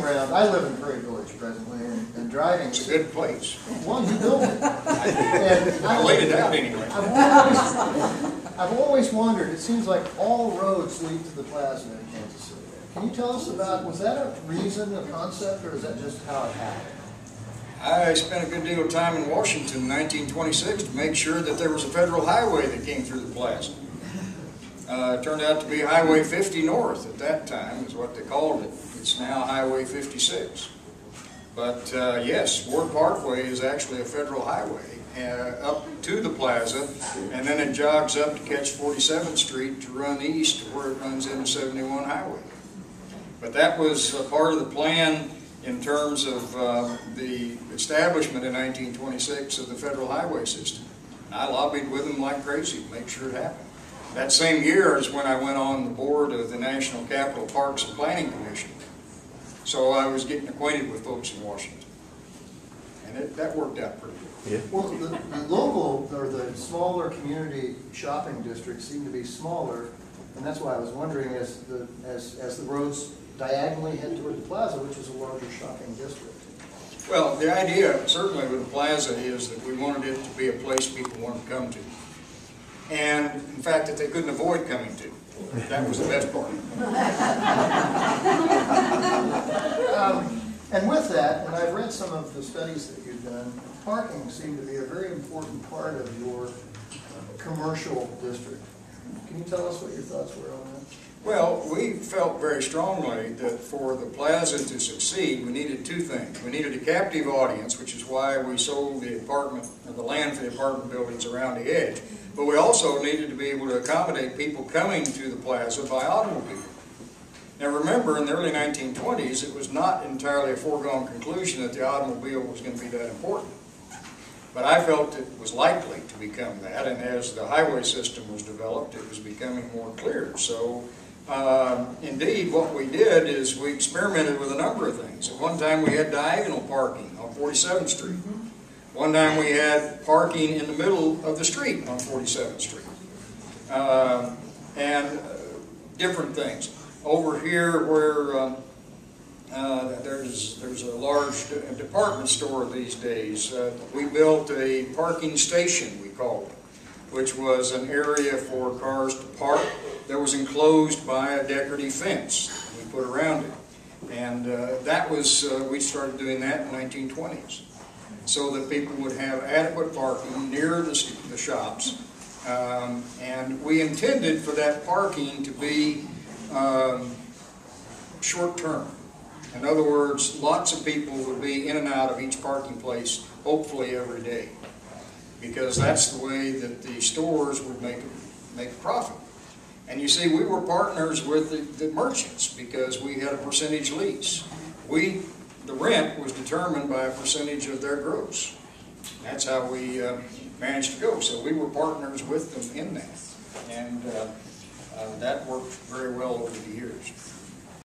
around, I live in Prairie Village presently, and driving. It's a good place. Well, you built it. I laid it out anyway. I've always wondered, it seems like all roads lead to the plaza in Kansas City. Can you tell us about, was that a reason, a concept, or is that just how it happened? I spent a good deal of time in Washington in 1926 to make sure that there was a federal highway that came through the plaza. It turned out to be Highway 50 North at that time, is what they called it. It's now Highway 56. But yes, Ward Parkway is actually a federal highway up to the plaza, and then it jogs up to catch 47th Street to run east to where it runs into 71 Highway. But that was a part of the plan in terms of the establishment in 1926 of the federal highway system. I lobbied with them like crazy to make sure it happened. That same year is when I went on the board of the National Capital Parks and Planning Commission. So I was getting acquainted with folks in Washington. And that worked out pretty good. Yeah. Well, the local, or the smaller community shopping districts seem to be smaller, and that's why I was wondering, as the roads diagonally head toward the plaza, which is a larger shopping district. Well, the idea, certainly with the plaza, is that we wanted it to be a place people wanted to come to. And, in fact, that they couldn't avoid coming to. That was the best part. And with that, and I've read some of the studies that you've done, parking seemed to be a very important part of your commercial district. Can you tell us what your thoughts were on that? Well, we felt very strongly that for the plaza to succeed, we needed two things. We needed a captive audience, which is why we sold the apartment, or the land for the apartment buildings around the edge. But we also needed to be able to accommodate people coming to the plaza by automobile. Now remember, in the early 1920s, it was not entirely a foregone conclusion that the automobile was going to be that important. But I felt it was likely to become that, and as the highway system was developed, it was becoming more clear. So, indeed, what we did is we experimented with a number of things. At one time, we had diagonal parking on 47th Street. One time, we had parking in the middle of the street on 47th Street. And different things. Over here, where there's a large department store these days. We built a parking station, we called it, which was an area for cars to park that was enclosed by a decorative fence we put around it. And that was, we started doing that in the 1920s, so that people would have adequate parking near the shops. And we intended for that parking to be short-term. In other words, lots of people would be in and out of each parking place, hopefully every day, because that's the way that the stores would make a profit. And you see, we were partners with the merchants because we had a percentage lease. The rent was determined by a percentage of their gross. That's how we managed to go. So we were partners with them in that, and that worked very well over the years.